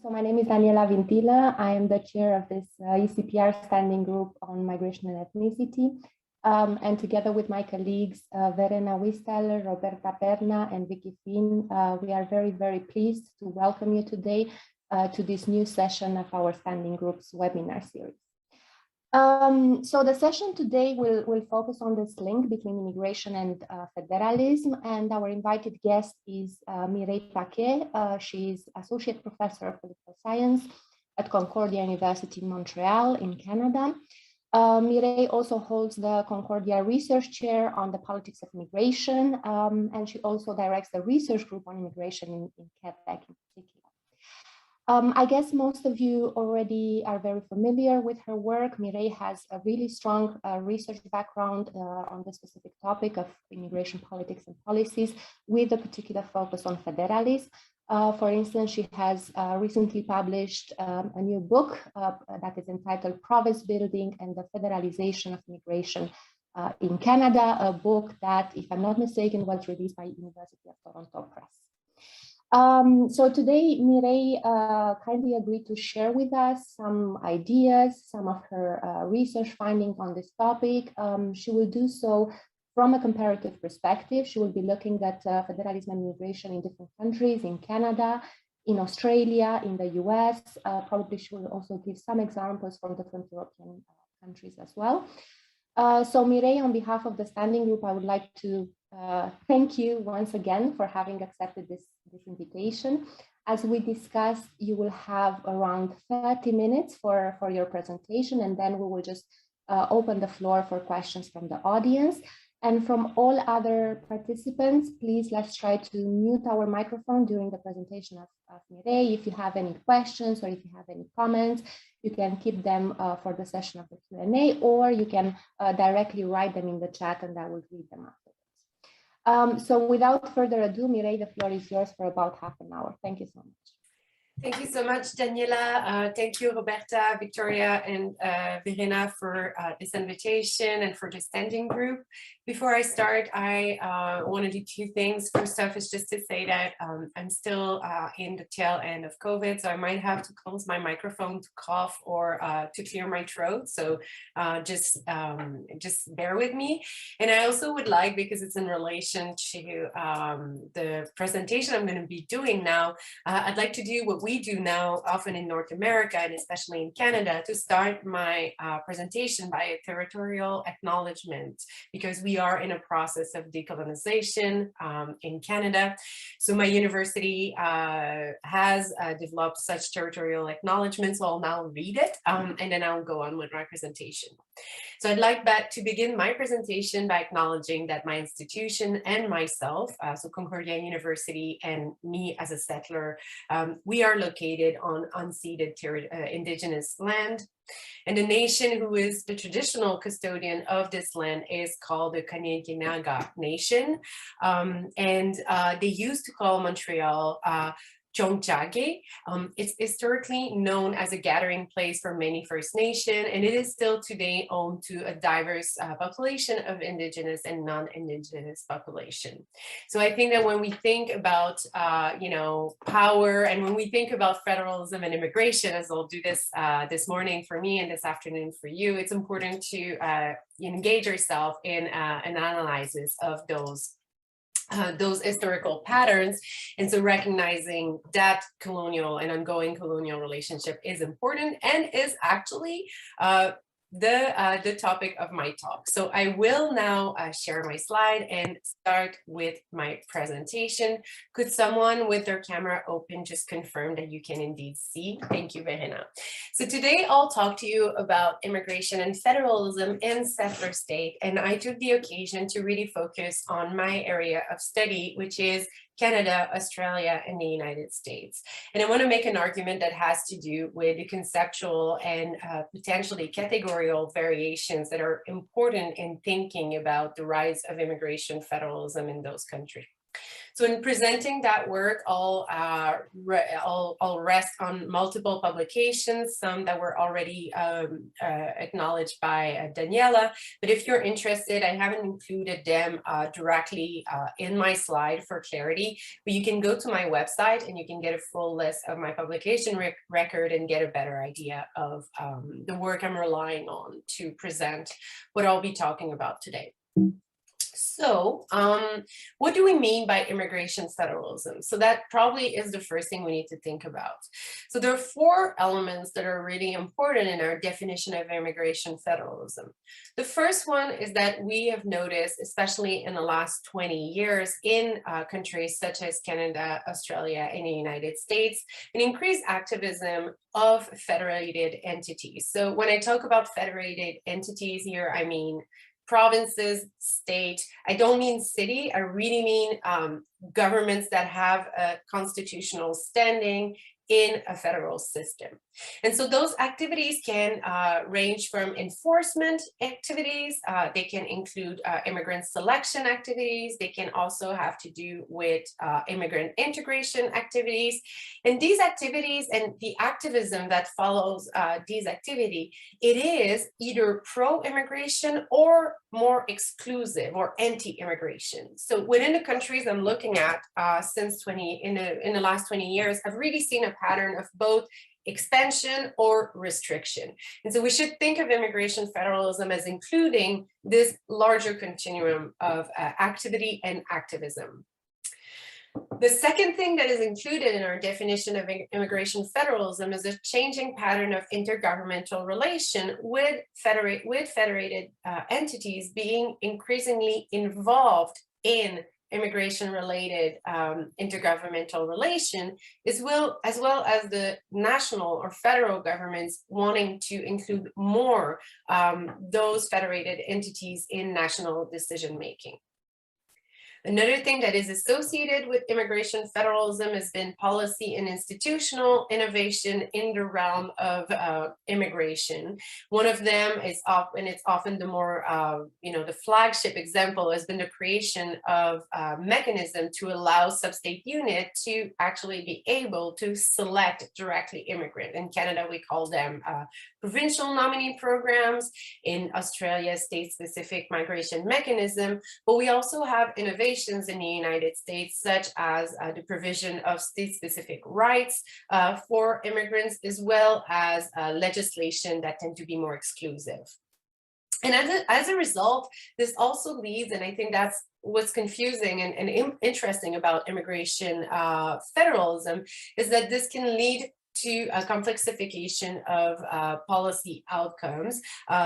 So my name is Daniela Vintila. I am the chair of this ECPR standing group on migration and ethnicity. And together with my colleagues, Verena Wistaller, Roberta Perna, and Vicky Finn, we are very, very pleased to welcome you today to this new session of our standing group's webinar series. So the session today will focus on this link between immigration and federalism, and our invited guest is Mireille Paquet. She is Associate Professor of Political Science at Concordia University in Montreal in Canada. Mireille also holds the Concordia Research Chair on the Politics of Migration, and she also directs the research group on immigration in Quebec in particular. I guess most of you already are very familiar with her work. Mireille has a really strong research background on the specific topic of immigration politics and policies, with a particular focus on federalism. For instance, she has recently published a new book that is entitled Province Building and the Federalization of Migration in Canada, a book that, if I'm not mistaken, was released by University of Toronto Press. So today, Mireille kindly agreed to share with us some ideas, some of her research findings on this topic. She will do so from a comparative perspective. She will be looking at federalism and immigration in different countries, in Canada, in Australia, in the US. Probably she will also give some examples from different European countries as well. So Mireille, on behalf of the standing group, I would like to thank you once again for having accepted this invitation. As we discussed, you will have around 30 minutes for your presentation, and then we will just open the floor for questions from the audience. And from all other participants, please, let's try to mute our microphone during the presentation of Mireille. If you have any questions or if you have any comments, you can keep them for the session of the Q&A, or you can directly write them in the chat and I will read them afterwards. So without further ado, Mireille, the floor is yours for about half an hour. Thank you so much. Thank you so much, Daniela. Thank you, Roberta, Victoria, and Verena for this invitation and for the standing group. Before I start, I want to do two things. First off is just to say that I'm still in the tail end of COVID, so I might have to close my microphone to cough or to clear my throat. So just bear with me. And I also would like, because it's in relation to the presentation I'm going to be doing now, I'd like to do what we do now often in North America and especially in Canada, to start my presentation by a territorial acknowledgement, because we are in a process of decolonization in Canada. So my university has developed such territorial acknowledgements, so I'll now read it and then I'll go on with my presentation. So I'd like to begin my presentation by acknowledging that my institution and myself, so Concordia University and me as a settler, we are located on unceded indigenous land. And the nation who is the traditional custodian of this land is called the Kanien'kehá:ka Nation. And they used to call Montreal Tiohtià:ke. It's historically known as a gathering place for many First Nation, and it is still today home to a diverse population of Indigenous and non-Indigenous population. So I think that when we think about, power, and when we think about federalism and immigration, as I'll do this this morning for me and this afternoon for you, it's important to engage yourself in an analysis of those historical patterns. And so recognizing that colonial and ongoing colonial relationship is important and is actually the topic of my talk. So I will now share my slide and start with my presentation. Could someone with their camera open just confirm that you can indeed see? Thank you, Verena. So today I'll talk to you about immigration and federalism in settler state. And I took the occasion to really focus on my area of study, which is Canada, Australia, and the United States. And I want to make an argument that has to do with the conceptual and potentially categorical variations that are important in thinking about the rise of immigration federalism in those countries. So in presenting that work, I'll rest on multiple publications, some that were already acknowledged by Daniela. But if you're interested, I haven't included them directly in my slide for clarity, but you can go to my website and you can get a full list of my publication record and get a better idea of the work I'm relying on to present what I'll be talking about today. So what do we mean by immigration federalism? So that probably is the first thing we need to think about. So there are four elements that are really important in our definition of immigration federalism. The first one is that we have noticed, especially in the last 20 years in countries such as Canada, Australia, and the United States, an increased activism of federated entities. So when I talk about federated entities here, I mean provinces, state. I don't mean city, I really mean governments that have a constitutional standing in a federal system. And so those activities can range from enforcement activities, they can include immigrant selection activities, they can also have to do with immigrant integration activities. And these activities and the activism that follows these activities, it is either pro-immigration or more exclusive or anti-immigration. So within the countries I'm looking at since in the last 20 years, I've really seen a pattern of both expansion or restriction. And so we should think of immigration federalism as including this larger continuum of activity and activism. The second thing that is included in our definition of immigration federalism is a changing pattern of intergovernmental relation with federated entities being increasingly involved in immigration-related intergovernmental relation, as well as the national or federal governments wanting to include more those federated entities in national decision-making. Another thing that is associated with immigration federalism has been policy and institutional innovation in the realm of immigration. One of them is often the more, the flagship example has been the creation of a mechanism to allow sub-state unit to actually be able to select directly immigrant. In Canada, we call them provincial nominee programs. In Australia, state-specific migration mechanism, but we also have innovations in the United States, such as the provision of state-specific rights for immigrants, as well as legislation that tend to be more exclusive. And as a result, this also leads, and I think that's what's confusing and interesting about immigration federalism, is that this can lead to a complexification of policy outcomes.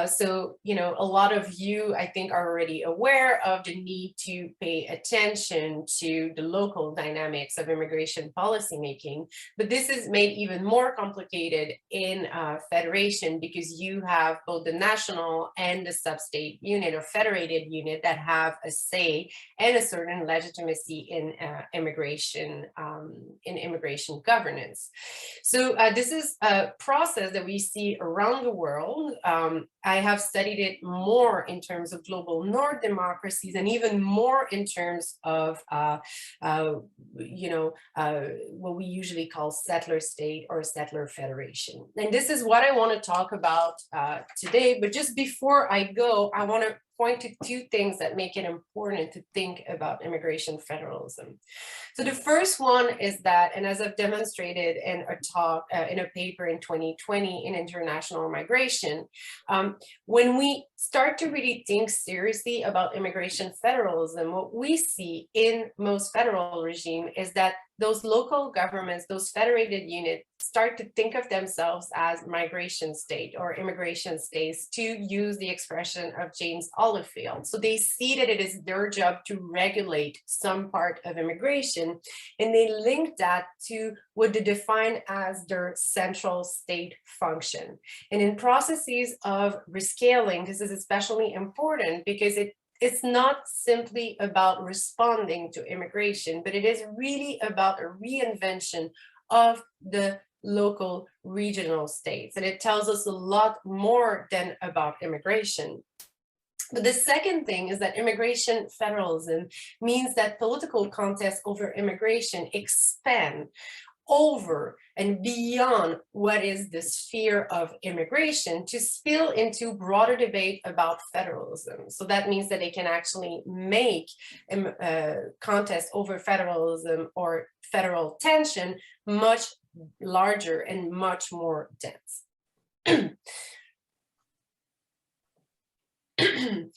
So, a lot of you, I think, are already aware of the need to pay attention to the local dynamics of immigration policymaking, but this is made even more complicated in federation because you have both the national and the sub-state unit or federated unit that have a say and a certain legitimacy in immigration governance. So this is a process that we see around the world. I have studied it more in terms of global north democracies and even more in terms of, what we usually call settler state or settler federation. And this is what I want to talk about today. But just before I go, I want to point to two things that make it important to think about immigration federalism. So the first one is that, and as I've demonstrated in a talk, in a paper in 2020 in international migration, when we start to really think seriously about immigration federalism, what we see in most federal regime is that those local governments, those federated units, start to think of themselves as migration state or immigration states, to use the expression of James Olifield. So they see that it is their job to regulate some part of immigration, and they link that to what they define as their central state function. And in processes of rescaling, this is especially important because it's not simply about responding to immigration, but it is really about a reinvention of the local regional states. And it tells us a lot more than about immigration. But the second thing is that immigration federalism means that political contests over immigration expand over and beyond what is the sphere of immigration to spill into broader debate about federalism. So that means that they can actually make contests over federalism or federal tension much larger and much more dense.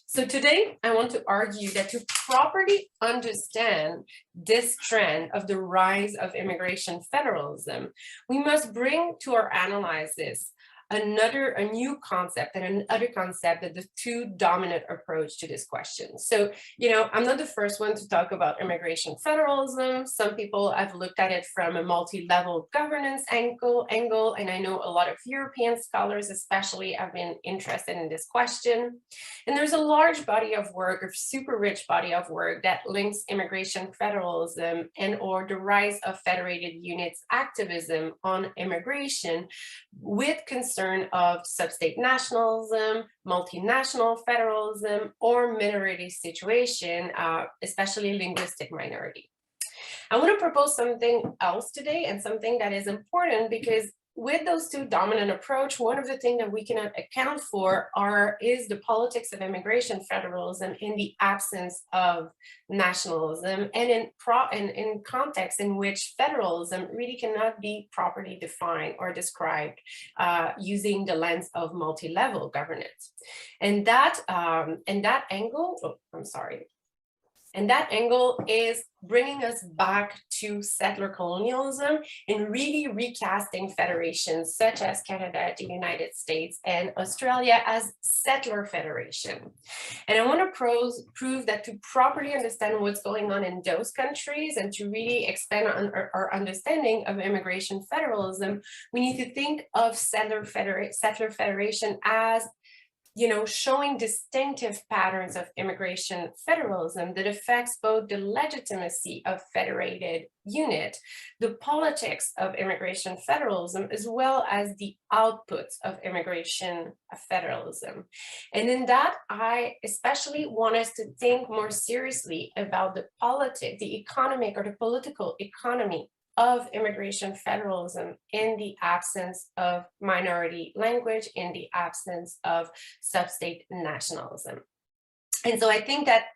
So today, I want to argue that to properly understand this trend of the rise of immigration federalism, we must bring to our analysis a new concept and another concept that the two dominant approach to this question. So, I'm not the first one to talk about immigration federalism. Some people have looked at it from a multi-level governance angle, and I know a lot of European scholars especially have been interested in this question. And there's a large body of work, or super rich body of work, that links immigration federalism and or the rise of federated units activism on immigration with concern of sub-state nationalism, multinational federalism, or minority situation, especially linguistic minority. I want to propose something else today, and something that is important, because with those two dominant approach, one of the things that we cannot account for is the politics of immigration federalism in the absence of nationalism, and in context in which federalism really cannot be properly defined or described using the lens of multi-level governance. And that angle, and that angle is bringing us back to settler colonialism and really recasting federations such as Canada, the United States, and Australia as settler federation. And I want to prove that to properly understand what's going on in those countries and to really expand on our understanding of immigration federalism, we need to think of settler federation as showing distinctive patterns of immigration federalism that affects both the legitimacy of federated unit, the politics of immigration federalism, as well as the outputs of immigration federalism. And in that, I especially want us to think more seriously about the economic or the political economy of immigration federalism in the absence of minority language, in the absence of sub-state nationalism. And so I think that,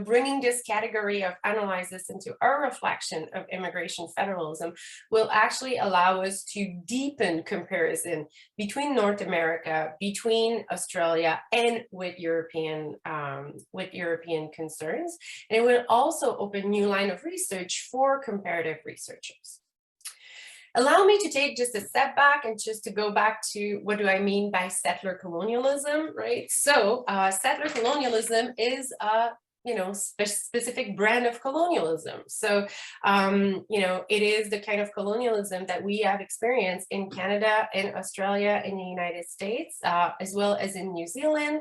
bringing this category of analysis into our reflection of immigration federalism will actually allow us to deepen comparison between North America, between Australia, and with European concerns. And it will also open new line of research for comparative researchers. Allow me to take just a step back and just to go back to what do I mean by settler colonialism, right? So settler colonialism is a specific brand of colonialism. So, it is the kind of colonialism that we have experienced in Canada, in Australia, in the United States, as well as in New Zealand.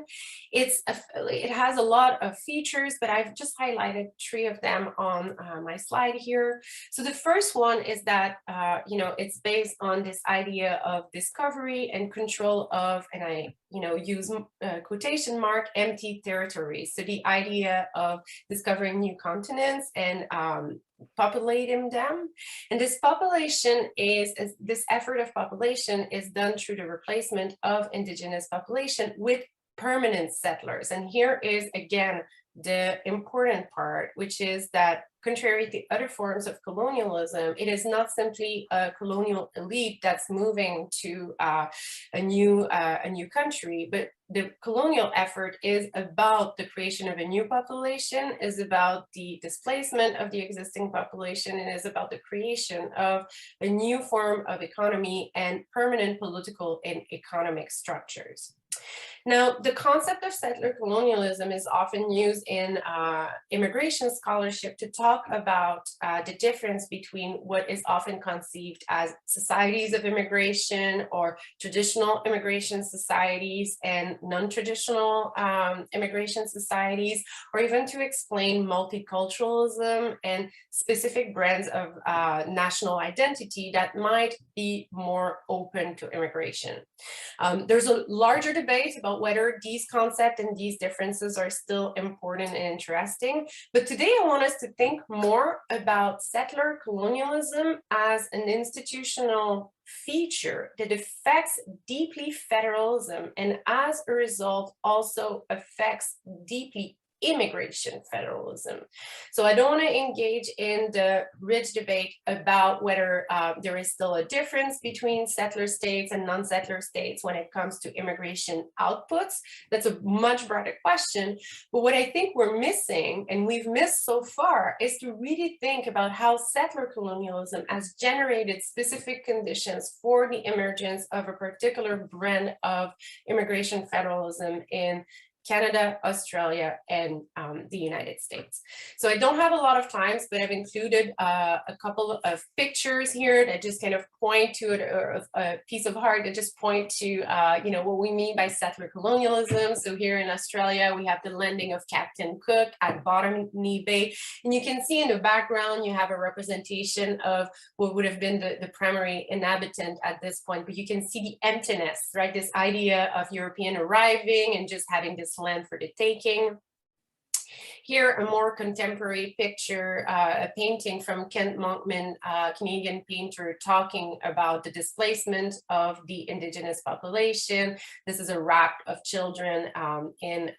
It has a lot of features, but I've just highlighted 3 of them on my slide here. So the first one is that, it's based on this idea of discovery and control of, and I use quotation mark, empty territories. So the idea of discovering new continents and populating them. And this effort of population is done through the replacement of indigenous population with permanent settlers. And here is, again, the important part, which is that contrary to other forms of colonialism, it is not simply a colonial elite that's moving to a new country, but the colonial effort is about the creation of a new population, is about the displacement of the existing population, and is about the creation of a new form of economy and permanent political and economic structures. Now, the concept of settler colonialism is often used in immigration scholarship to talk about the difference between what is often conceived as societies of immigration or traditional immigration societies and non-traditional immigration societies, or even to explain multiculturalism and specific brands of national identity that might be more open to immigration. There's a larger debate debate about whether these concepts and these differences are still important and interesting. But today I want us to think more about settler colonialism as an institutional feature that affects deeply federalism, and as a result also affects deeply immigration federalism. So I don't want to engage in the rich debate about whether there is still a difference between settler states and non-settler states when it comes to immigration outputs. That's a much broader question. But what I think we're missing, and we've missed so far, is to really think about how settler colonialism has generated specific conditions for the emergence of a particular brand of immigration federalism in Canada, Australia, and the United States. So I don't have a lot of time, but I've included a couple of pictures here that just kind of point to it, or a piece of art that just point to you know, what we mean by settler colonialism. So here in Australia, we have the landing of Captain Cook at Botany Bay, and you can see in the background you have a representation of what would have been the primary inhabitant at this point, but you can see the emptiness, right? This idea of European arriving and just having this land for the taking. Here, a more contemporary picture, a painting from Kent Monkman, a Canadian painter, talking about the displacement of the Indigenous population. This is a raft of children in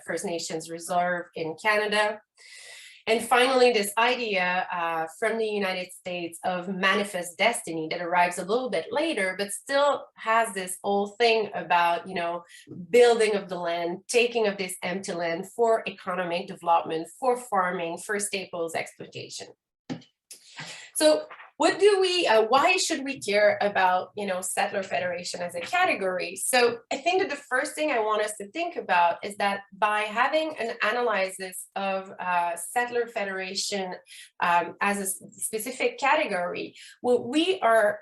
First Nations Reserve in Canada. And finally, this idea from the United States of manifest destiny that arrives a little bit later, but still has this whole thing about, you know, building of the land, taking of this empty land for economic development, for farming, for staples exploitation. So what do we, why should we care about, you know, settler federation as a category? So I think that the first thing I want us to think about is that by having an analysis of settler federation as a specific category, what we are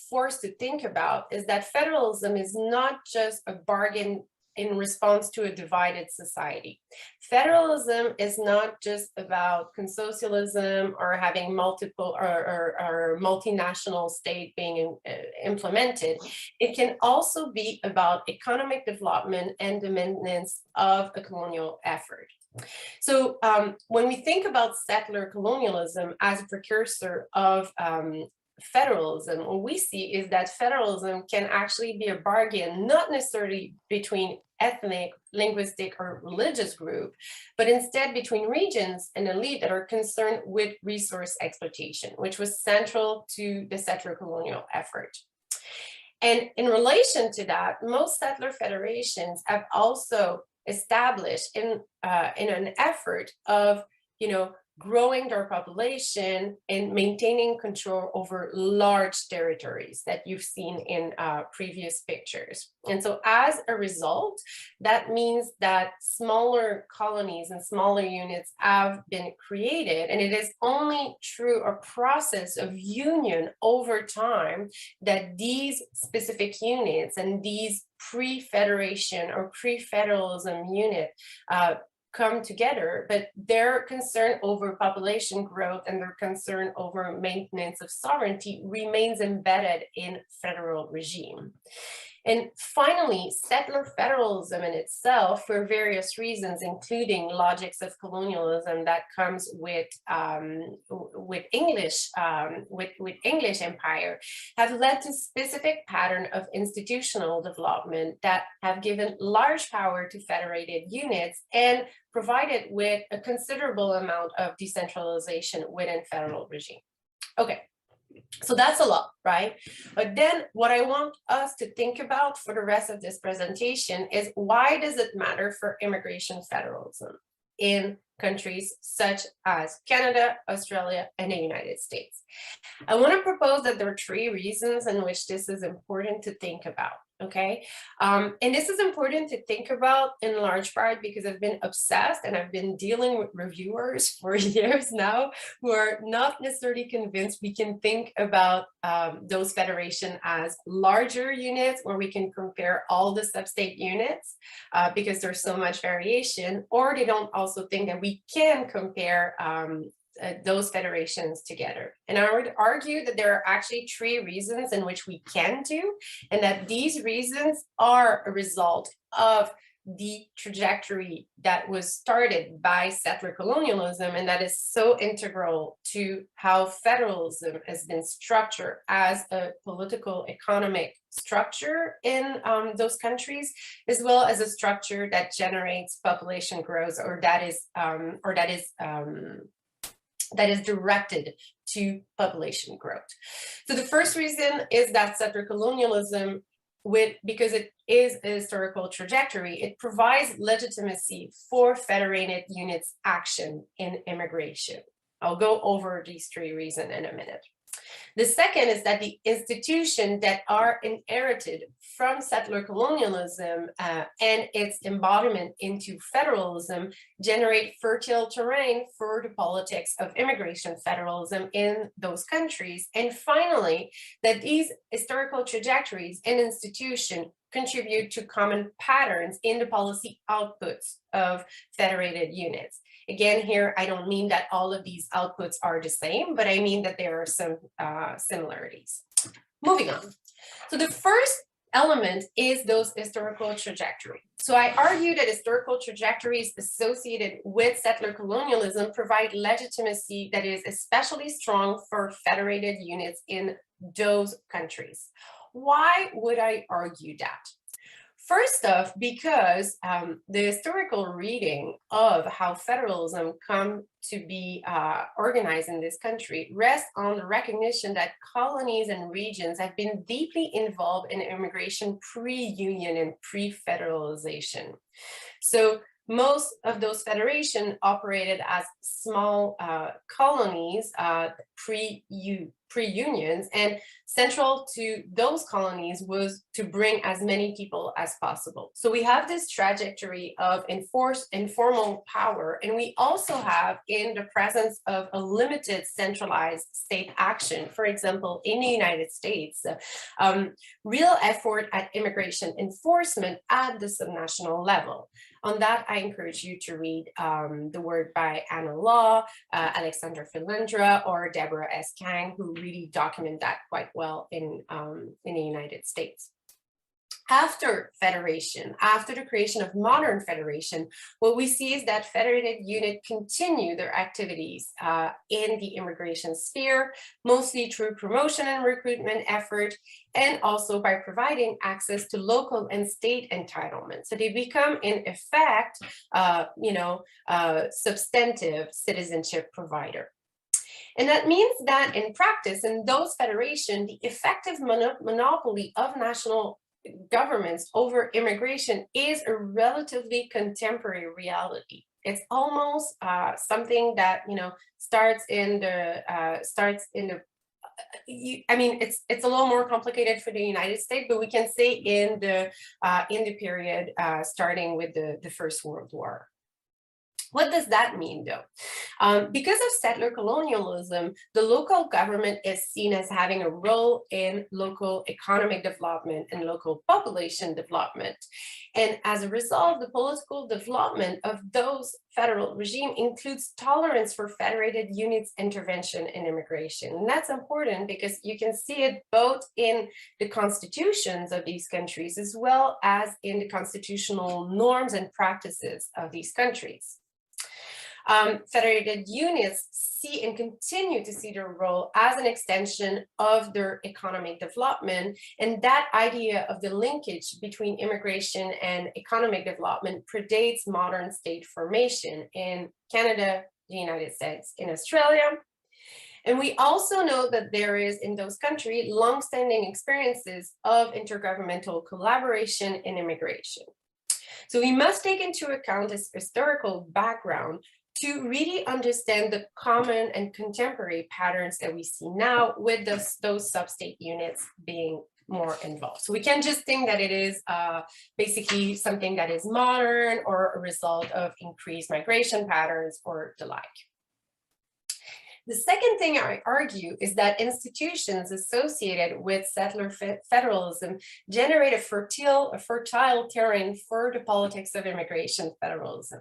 forced to think about is that federalism is not just a bargain in response to a divided society. Federalism is not just about consocialism or having multiple or multinational state being implemented. It can also be about economic development and the maintenance of a colonial effort. So when we think about settler colonialism as a precursor of federalism, what we see is that federalism can actually be a bargain, not necessarily between ethnic, linguistic, or religious group, but instead between regions and elite that are concerned with resource exploitation, which was central to the settler colonial effort. And in relation to that, most settler federations have also established in an effort of, you know, growing their population and maintaining control over large territories that you've seen in previous pictures. And so as a result, that means that smaller colonies and smaller units have been created, and it is only through a process of union over time that these specific units and these pre-federation or pre-federalism unit come together, but their concern over population growth and their concern over maintenance of sovereignty remains embedded in federal regime. And finally, settler federalism in itself, for various reasons, including logics of colonialism that comes with English empire, have led to specific pattern of institutional development that have given large power to federated units and provided with a considerable amount of decentralization within federal regime. Okay. So that's a lot, right? But then what I want us to think about for the rest of this presentation is, why does it matter for immigration federalism in countries such as Canada, Australia, and the United States? I want to propose that there are 3 reasons in which this is important to think about. Okay, and this is important to think about in large part because I've been obsessed and I've been dealing with reviewers for years now who are not necessarily convinced we can think about those federations as larger units where we can compare all the sub-state units because there's so much variation, or they don't also think that we can compare those federations together. And I would argue that there are actually 3 reasons in which we can do, and that these reasons are a result of the trajectory that was started by settler colonialism, and that is so integral to how federalism has been structured as a political economic structure in those countries, as well as a structure that generates population growth, or that is directed to population growth. So the first reason is that settler colonialism, because it is a historical trajectory, it provides legitimacy for federated units' action in immigration. I'll go over these 3 reasons in a minute. The second is that the institutions that are inherited from settler colonialism and its embodiment into federalism generate fertile terrain for the politics of immigration federalism in those countries. And finally, that these historical trajectories and institutions contribute to common patterns in the policy outputs of federated units. Again, here, I don't mean that all of these outputs are the same, but I mean that there are some similarities. Moving on. So the first element is those historical trajectories. So I argue that historical trajectories associated with settler colonialism provide legitimacy that is especially strong for federated units in those countries. Why would I argue that? First off, because the historical reading of how federalism come to be organized in this country rests on the recognition that colonies and regions have been deeply involved in immigration pre-union and pre-federalization. So most of those federations operated as small colonies pre-unions, and central to those colonies was to bring as many people as possible. So we have this trajectory of informal power, and we also have, in the presence of a limited centralized state action, for example, in the United States, real effort at immigration enforcement at the subnational level. On that, I encourage you to read the work by Anna Law, Alexandra Philandra, or Deborah S. Kang, who really document that quite well in the United States. After federation, after the creation of modern federation, what we see is that federated units continue their activities in the immigration sphere, mostly through promotion and recruitment effort, and also by providing access to local and state entitlements. So they become, in effect, substantive citizenship provider. And that means that in practice, in those federations, the effective monopoly of national governments over immigration is a relatively contemporary reality. It's almost something that starts in the it's a little more complicated for the United States, but we can say in the period starting with the First World War. What does that mean, though? Because of settler colonialism, the local government is seen as having a role in local economic development and local population development. And as a result, the political development of those federal regime includes tolerance for federated units' intervention in immigration. And that's important because you can see it both in the constitutions of these countries as well as in the constitutional norms and practices of these countries. Federated units see and continue to see their role as an extension of their economic development, and that idea of the linkage between immigration and economic development predates modern state formation in Canada, the United States, in Australia. And we also know that there is, in those countries, longstanding experiences of intergovernmental collaboration in immigration. So we must take into account this historical background to really understand the common and contemporary patterns that we see now with those sub-state units being more involved. So we can't just think that it is basically something that is modern or a result of increased migration patterns or the like. The second thing I argue is that institutions associated with settler federalism generate a fertile terrain for the politics of immigration federalism.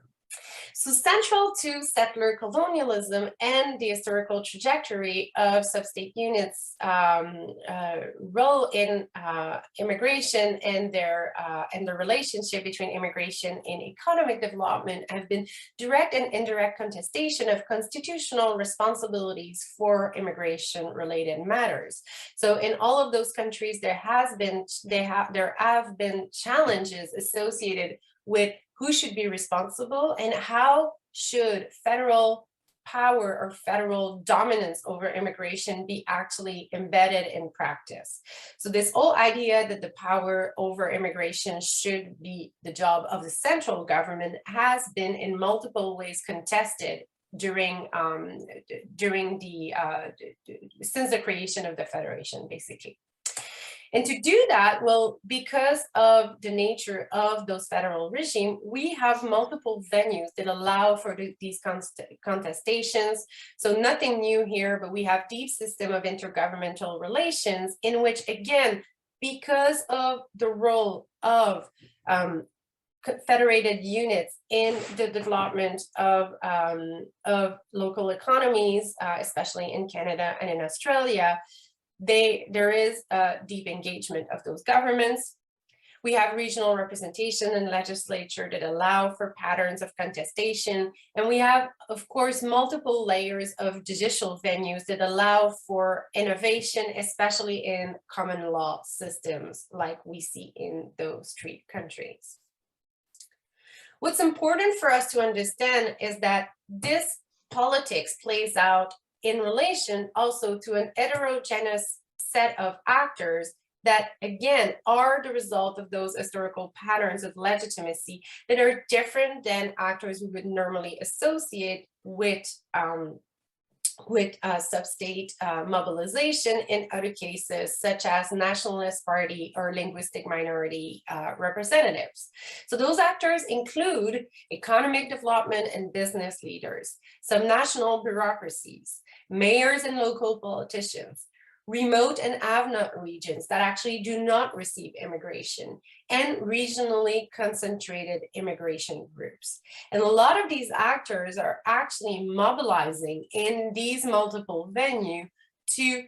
So central to settler colonialism and the historical trajectory of sub-state units' role in immigration and the relationship between immigration and economic development have been direct and indirect contestation of constitutional responsibilities for immigration-related matters. So in all of those countries, there have been challenges associated with who should be responsible and how should federal power or federal dominance over immigration be actually embedded in practice. So this whole idea that the power over immigration should be the job of the central government has been in multiple ways contested during since the creation of the Federation, basically. And to do that, well, because of the nature of those federal regime, we have multiple venues that allow for these contestations. So nothing new here, but we have deep system of intergovernmental relations in which, again, because of the role of federated units in the development of local economies, especially in Canada and in Australia, there is a deep engagement of those governments. We have regional representation in legislature that allow for patterns of contestation. And we have, of course, multiple layers of judicial venues that allow for innovation, especially in common law systems like we see in those three countries. What's important for us to understand is that this politics plays out in relation also to an heterogeneous set of actors that, again, are the result of those historical patterns of legitimacy that are different than actors we would normally associate with sub-state mobilization in other cases, such as nationalist party or linguistic minority representatives. So those actors include economic development and business leaders, some national bureaucracies, mayors and local politicians, remote and have-not regions that actually do not receive immigration, and regionally concentrated immigration groups. And a lot of these actors are actually mobilizing in these multiple venues to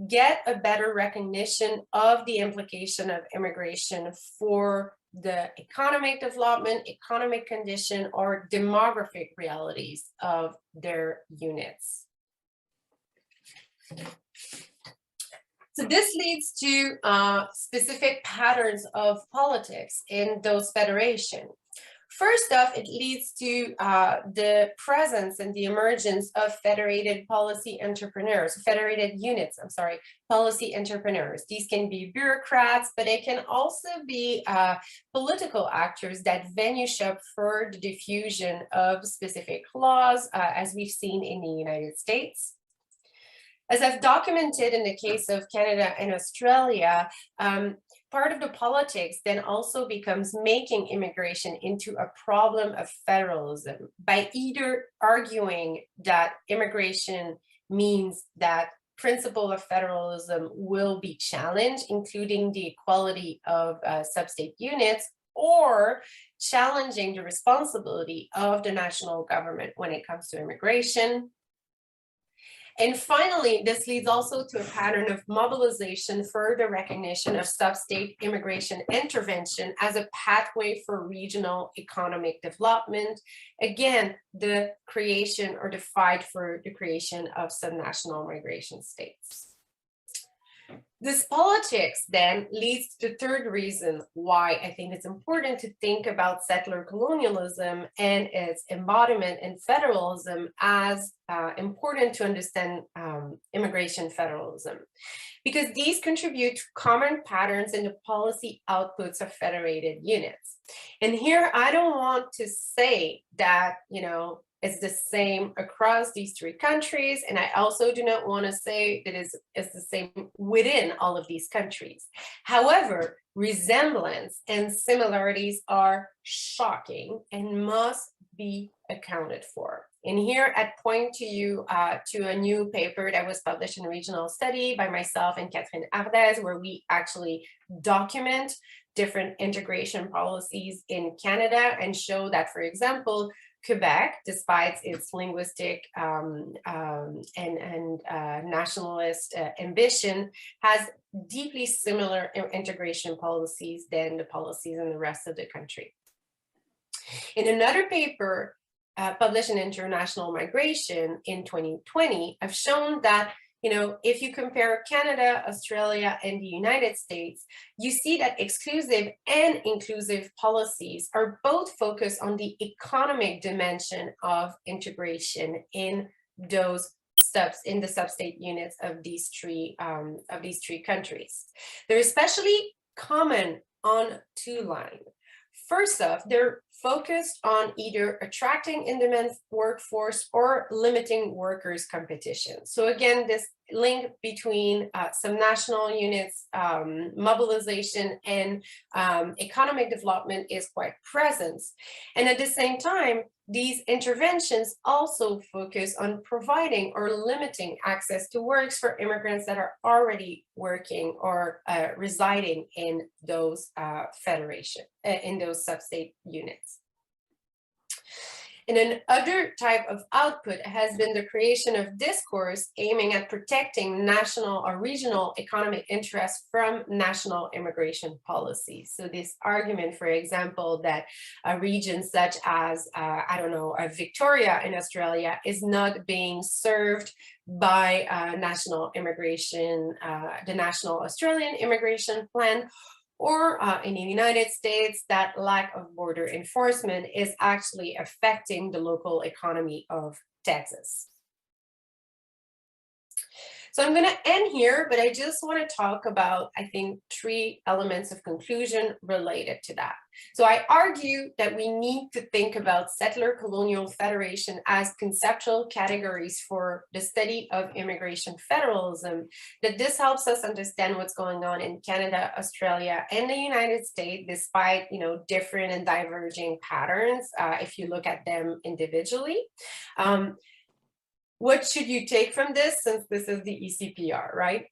get a better recognition of the implication of immigration for the economic development, economic condition, or demographic realities of their units. So this leads to specific patterns of politics in those federations. First off, it leads to the presence and the emergence of federated policy entrepreneurs, federated units, policy entrepreneurs. These can be bureaucrats, but it can also be political actors that venue shop for the diffusion of specific laws, as we've seen in the United States. As I've documented in the case of Canada and Australia, part of the politics then also becomes making immigration into a problem of federalism by either arguing that immigration means that principle of federalism will be challenged, including the equality of sub-state units, or challenging the responsibility of the national government when it comes to immigration. And finally, this leads also to a pattern of mobilization for the recognition of sub-state immigration intervention as a pathway for regional economic development. Again, the creation or the fight for the creation of subnational migration states. This politics then leads to the third reason why I think it's important to think about settler colonialism and its embodiment in federalism as important to understand immigration federalism, because these contribute to common patterns in the policy outputs of federated units. And here I don't want to say that, it's the same across these three countries. And I also do not want to say that it's the same within all of these countries. However, resemblance and similarities are shocking and must be accounted for. And here I'd point to you to a new paper that was published in Regional Study by myself and Catherine Ardez, where we actually document different integration policies in Canada and show that, for example, Quebec, despite its linguistic and nationalist ambition, has deeply similar integration policies than the policies in the rest of the country. In another paper published in International Migration in 2020, I've shown that if you compare Canada, Australia, and the United States, you see that exclusive and inclusive policies are both focused on the economic dimension of integration in the sub-state units of these three countries. They're especially common on two lines. First off, they're focused on either attracting in-demand workforce or limiting workers' competition. So again, this link between some national units, mobilization, and economic development is quite present. And at the same time, these interventions also focus on providing or limiting access to works for immigrants that are already working or residing in those in those sub-state units. And another type of output has been the creation of discourse aiming at protecting national or regional economic interests from national immigration policies. So this argument, for example, that a region such as, Victoria in Australia is not being served by national immigration, the National Australian Immigration Plan, or in the United States, that lack of border enforcement is actually affecting the local economy of Texas. So I'm going to end here, but I just want to talk about, I think, 3 elements of conclusion related to that. So I argue that we need to think about settler-colonial federation as conceptual categories for the study of immigration federalism, that this helps us understand what's going on in Canada, Australia, and the United States, despite, different and diverging patterns, if you look at them individually. What should you take from this, since this is the ECPR, right?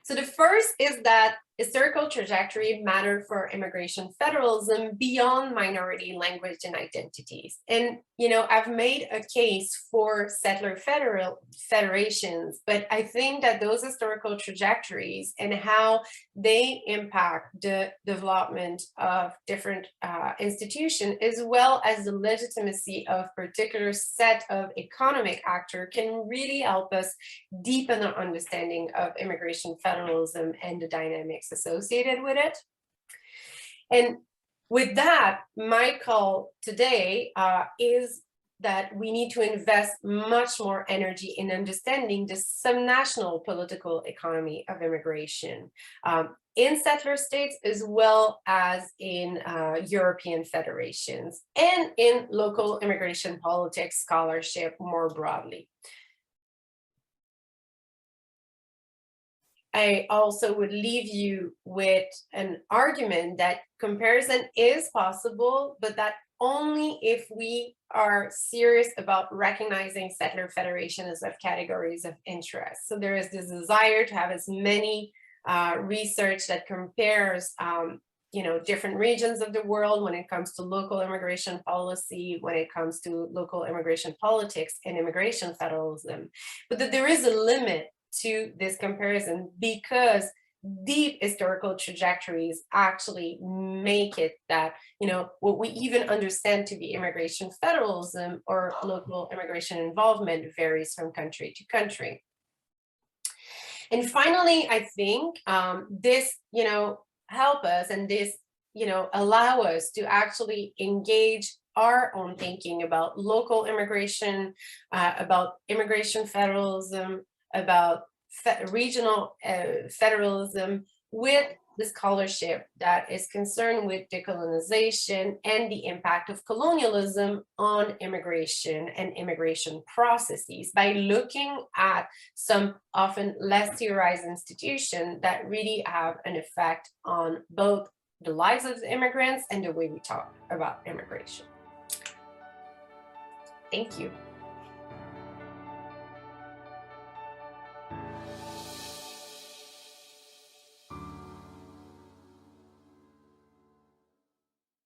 So the first is that historical trajectory mattered for immigration federalism beyond minority language and identities. And, I've made a case for settler federations, but I think that those historical trajectories and how they impact the development of different institutions, as well as the legitimacy of particular set of economic actors, can really help us deepen our understanding of immigration federalism and the dynamics associated with it. And with that, my call today is that we need to invest much more energy in understanding the subnational political economy of immigration in settler states, as well as in European federations, and in local immigration politics scholarship more broadly. I also would leave you with an argument that comparison is possible, but that only if we are serious about recognizing settler federations as categories of interest. So there is this desire to have as many research that compares different regions of the world when it comes to local immigration policy, when it comes to local immigration politics and immigration federalism, but that there is a limit to this comparison, because deep historical trajectories actually make it that, what we even understand to be immigration federalism or local immigration involvement varies from country to country. And finally, I think this, help us, and this, allow us to actually engage our own thinking about local immigration, about immigration federalism, about regional federalism, with the scholarship that is concerned with decolonization and the impact of colonialism on immigration and immigration processes, by looking at some often less theorized institutions that really have an effect on both the lives of the immigrants and the way we talk about immigration. Thank you.